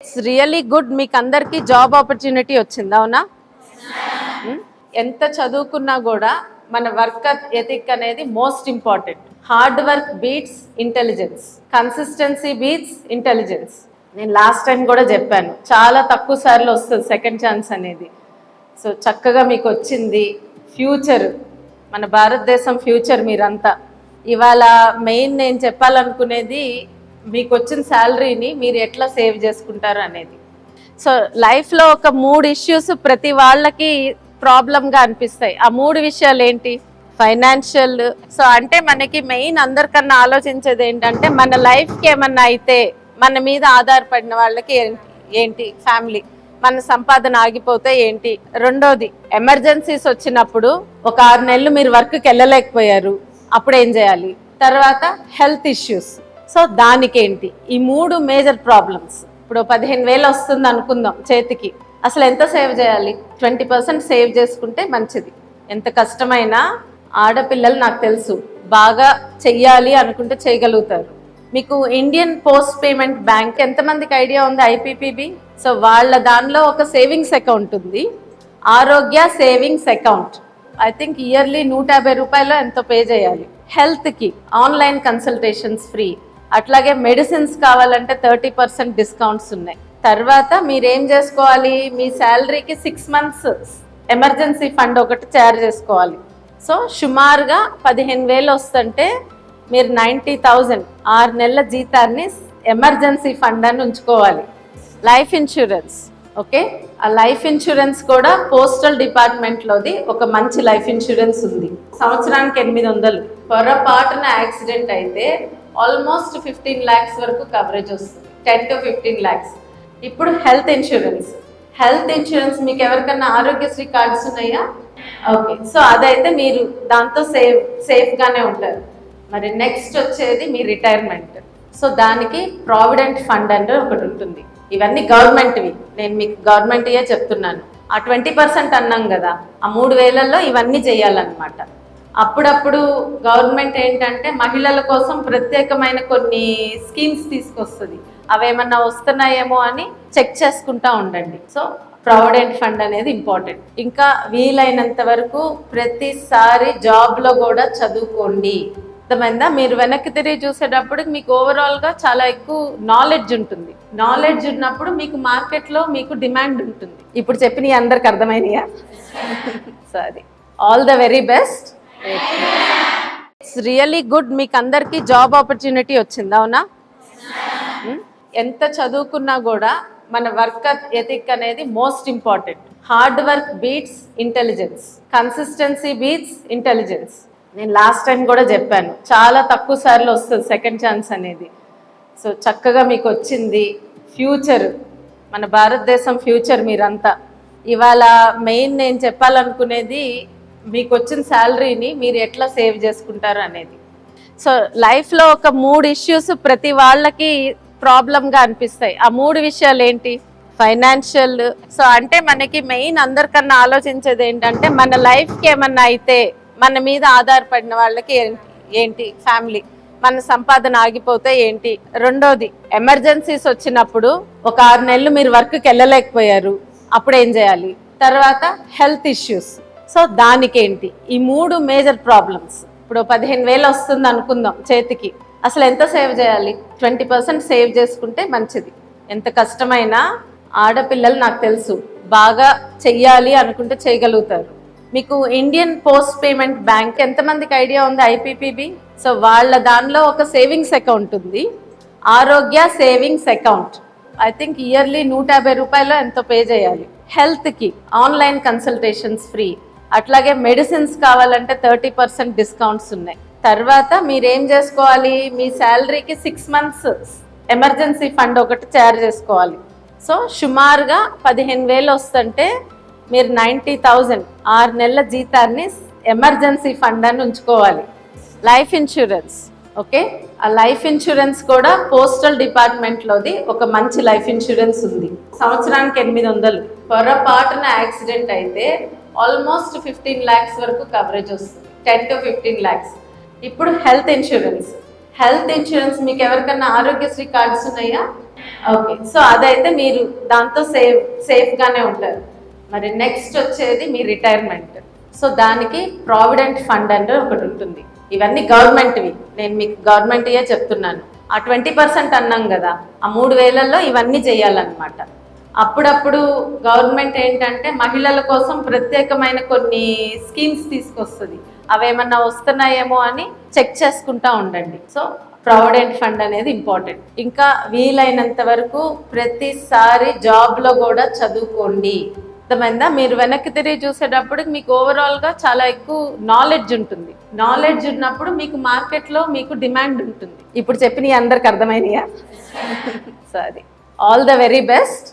It's really good. మీకు అందరికీ job opportunity వచ్చింది, అవునా? ఎంత చదువుకున్నా కూడా మన వర్క్ ఎథిక్ అనేది most important. Hard work beats intelligence, consistency beats intelligence. నేను లాస్ట్ టైం కూడా చెప్పాను, చాలా తక్కువ సార్లు వస్తుంది సెకండ్ ఛాన్స్ అనేది. సో చక్కగా మీకు వచ్చింది. ఫ్యూచర్, మన భారతదేశం ఫ్యూచర్ మీరంతా. ఇవాళ మెయిన్ నేను చెప్పాలనుకునేది, మీకు వచ్చిన శాలరీని మీరు ఎట్లా సేవ్ చేసుకుంటారు అనేది. సో లైఫ్లో ఒక 3 ఇష్యూస్ ప్రతి వాళ్ళకి ప్రాబ్లంగా అనిపిస్తాయి. ఆ 3 విషయాలు ఏంటి? ఫైనాన్షియల్. సో అంటే మనకి మెయిన్ అందరికన్నా ఆలోచించేది ఏంటంటే, మన లైఫ్కి ఏమన్నా అయితే మన మీద ఆధారపడిన వాళ్ళకి ఏంటి? ఫ్యామిలీ. మన సంపాదన ఆగిపోతే ఏంటి? రెండోది, ఎమర్జెన్సీస్ వచ్చినప్పుడు ఒక 6 నెలలు మీరు వర్క్కి వెళ్ళలేకపోయారు, అప్పుడు ఏం చేయాలి? తర్వాత హెల్త్ ఇష్యూస్. సో దానికేంటి? ఈ 3 మేజర్ ప్రాబ్లమ్స్. ఇప్పుడు 15,000 వస్తుంది అనుకుందాం చేతికి, అసలు ఎంత సేవ్ చేయాలి? 20% సేవ్ చేసుకుంటే మంచిది. ఎంత కష్టమైనా ఆడపిల్లలు నాకు తెలుసు బాగా చెయ్యాలి అనుకుంటే చేయగలుగుతారు. మీకు ఇండియన్ పోస్ట్ పేమెంట్ బ్యాంక్ ఎంతమందికి ఐడియా ఉంది? ఐపీపీబీ. సో వాళ్ళ దానిలో ఒక సేవింగ్స్ అకౌంట్ ఉంది, ఆరోగ్య savings account. I think yearly 150 రూపాయలు ఎంతో పే చేయాలి. హెల్త్కి ఆన్లైన్ కన్సల్టేషన్స్ ఫ్రీ. అట్లాగే మెడిసిన్స్ కావాలంటే 30% డిస్కౌంట్స్ ఉన్నాయి. తర్వాత మీరేం చేసుకోవాలి? మీ శాలరీకి 6 months ఎమర్జెన్సీ ఫండ్ ఒకటి తయారు చేసుకోవాలి. సో సుమారుగా 15,000 వస్తుంటే మీరు 90,000 6 నెలల జీతాన్ని ఎమర్జెన్సీ ఫండ్ అని ఉంచుకోవాలి. Life insurance, okay. ఆ లైఫ్ ఇన్సూరెన్స్ కూడా పోస్టల్ డిపార్ట్మెంట్లోది ఒక మంచి లైఫ్ ఇన్సూరెన్స్ ఉంది. సంవత్సరానికి 800. పొరపాటున యాక్సిడెంట్ అయితే ఆల్మోస్ట్ 15 lakhs వరకు కవరేజ్ వస్తుంది, 10 to 15 lakhs. ఇప్పుడు హెల్త్ ఇన్సూరెన్స్. హెల్త్ ఇన్సూరెన్స్ మీకు ఎవరికన్నా ఆరోగ్యశ్రీ కార్డ్స్ ఉన్నాయా? ఓకే. సో అదైతే మీరు దాంతో సేఫ్గానే ఉంటారు. మరి నెక్స్ట్ వచ్చేది మీ రిటైర్మెంట్. సో దానికి ప్రావిడెంట్ ఫండ్ అంటే ఒకటి ఉంటుంది. ఇవన్నీ గవర్నమెంట్వి, నేను మీకు గవర్నమెంట్యే చెప్తున్నాను. ఆ 20% అన్నాం కదా, ఆ 3,000లో ఇవన్నీ చేయాలన్నమాట. అప్పుడప్పుడు గవర్నమెంట్ ఏంటంటే మహిళల కోసం ప్రత్యేకమైన కొన్ని స్కీమ్స్ తీసుకొస్తుంది. అవేమన్నా వస్తున్నాయేమో అని చెక్ చేసుకుంటా ఉండండి. సో ప్రావిడెంట్ ఫండ్ అనేది ఇంపార్టెంట్. ఇంకా వీలైనంత వరకు ప్రతిసారి జాబ్లో కూడా చదువుకోండి. అర్థమైందా? మీరు వెనక్కి తిరిగి చూసేటప్పుడు మీకు ఓవరాల్గా చాలా ఎక్కువ నాలెడ్జ్ ఉంటుంది. నాలెడ్జ్ ఉన్నప్పుడు మీకు మార్కెట్లో మీకు డిమాండ్ ఉంటుంది. ఇప్పుడు చెప్పిన అందరికి అర్థమైనయా? సో అది all the very best. It's really good. మీకు అందరికీ జాబ్ ఆపర్చునిటీ వచ్చింది, అవునా? ఎంత చదువుకున్నా కూడా మన వర్క్ ఎథిక్ అనేది most important. Hard work beats intelligence, consistency beats intelligence. నేను లాస్ట్ టైం కూడా చెప్పాను, చాలా తక్కువ సార్లు వస్తుంది సెకండ్ ఛాన్స్ అనేది. సో చక్కగా మీకు వచ్చింది. ఫ్యూచర్, మన భారతదేశం ఫ్యూచర్ మీరంతా. ఇవాళ మెయిన్ నేను చెప్పాలనుకునేది, మీకు వచ్చిన శాలరీని మీరు ఎట్లా సేవ్ చేసుకుంటారు అనేది. సో లైఫ్లో ఒక 3 ఇష్యూస్ ప్రతి వాళ్ళకి ప్రాబ్లంగా అనిపిస్తాయి. ఆ 3 విషయాలు ఏంటి? ఫైనాన్షియల్. సో అంటే మనకి మెయిన్ అందరికన్నా ఆలోచించేది ఏంటంటే, మన లైఫ్కి ఏమన్నా అయితే మన మీద ఆధారపడిన వాళ్ళకి ఏంటి? ఫ్యామిలీ. మన సంపాదన ఆగిపోతే ఏంటి? రెండోది, ఎమర్జెన్సీస్ వచ్చినప్పుడు ఒక 6 నెలలు మీరు వర్క్కి వెళ్ళలేకపోయారు, అప్పుడు ఏం చేయాలి? తర్వాత హెల్త్ ఇష్యూస్. సో దానికేంటి? ఈ 3 మేజర్ ప్రాబ్లమ్స్. ఇప్పుడు 15,000 వస్తుంది అనుకుందాం చేతికి, అసలు ఎంత సేవ్ చేయాలి? 20% సేవ్ చేసుకుంటే మంచిది. ఎంత కష్టమైనా ఆడపిల్లలు నాకు తెలుసు బాగా చెయ్యాలి అనుకుంటే చేయగలుగుతారు. మీకు ఇండియన్ పోస్ట్ పేమెంట్ బ్యాంక్ ఎంతమందికి ఐడియా ఉంది? ఐపీపీబీ. సో వాళ్ళ దానిలో ఒక సేవింగ్స్ అకౌంట్ ఉంది, ఆరోగ్య savings account. I think yearly 150 రూపాయలు ఎంతో పే చేయాలి. హెల్త్కి ఆన్లైన్ కన్సల్టేషన్స్ ఫ్రీ. అట్లాగే మెడిసిన్స్ కావాలంటే 30% డిస్కౌంట్స్ ఉన్నాయి. తర్వాత మీరేం చేసుకోవాలి? మీ శాలరీకి 6 months ఎమర్జెన్సీ ఫండ్ ఒకటి తయారు చేసుకోవాలి. సో సుమారుగా 15,000 వస్తుంటే మీరు 90,000 6 నెలల జీతాన్ని ఎమర్జెన్సీ ఫండ్ అని ఉంచుకోవాలి. Life insurance, okay. ఆ లైఫ్ ఇన్సూరెన్స్ కూడా పోస్టల్ డిపార్ట్మెంట్లోది ఒక మంచి లైఫ్ ఇన్సూరెన్స్ ఉంది. సంవత్సరానికి 800. పొరపాటున యాక్సిడెంట్ అయితే ఆల్మోస్ట్ 15 lakhs వరకు కవరేజ్ వస్తుంది, 10 to 15 lakhs. ఇప్పుడు హెల్త్ ఇన్సూరెన్స్. హెల్త్ ఇన్సూరెన్స్ మీకు ఎవరికన్నా ఆరోగ్యశ్రీ కార్డ్స్ ఉన్నాయా? ఓకే, సో అదైతే మీరు దాంతో సేఫ్గానే ఉంటారు. మరి నెక్స్ట్ వచ్చేది మీ రిటైర్మెంట్. సో దానికి ప్రావిడెంట్ ఫండ్ అంటే ఒకటి ఉంటుంది. ఇవన్నీ గవర్నమెంట్వి, నేను మీకు గవర్నమెంట్యే చెప్తున్నాను. ఆ 20% అన్నాం కదా, ఆ 3,000లో ఇవన్నీ చేయాలన్నమాట. అప్పుడప్పుడు గవర్నమెంట్ ఏంటంటే మహిళల కోసం ప్రత్యేకమైన కొన్ని స్కీమ్స్ తీసుకొస్తుంది. అవేమన్నా వస్తున్నాయేమో అని చెక్ చేసుకుంటా ఉండండి. సో ప్రావిడెంట్ ఫండ్ అనేది ఇంపార్టెంట్. ఇంకా వీలైనంత వరకు ప్రతిసారి జాబ్లో కూడా చదువుకోండి. అర్థమైందా? మీరు వెనక్కి తిరిగి చూసేటప్పుడు మీకు ఓవరాల్గా చాలా ఎక్కువ నాలెడ్జ్ ఉంటుంది. నాలెడ్జ్ ఉన్నప్పుడు మీకు మార్కెట్లో మీకు డిమాండ్ ఉంటుంది. ఇప్పుడు చెప్పినవి అందరికి అర్థమైనయా? సో అది ఆల్ ద వెరీ బెస్ట్.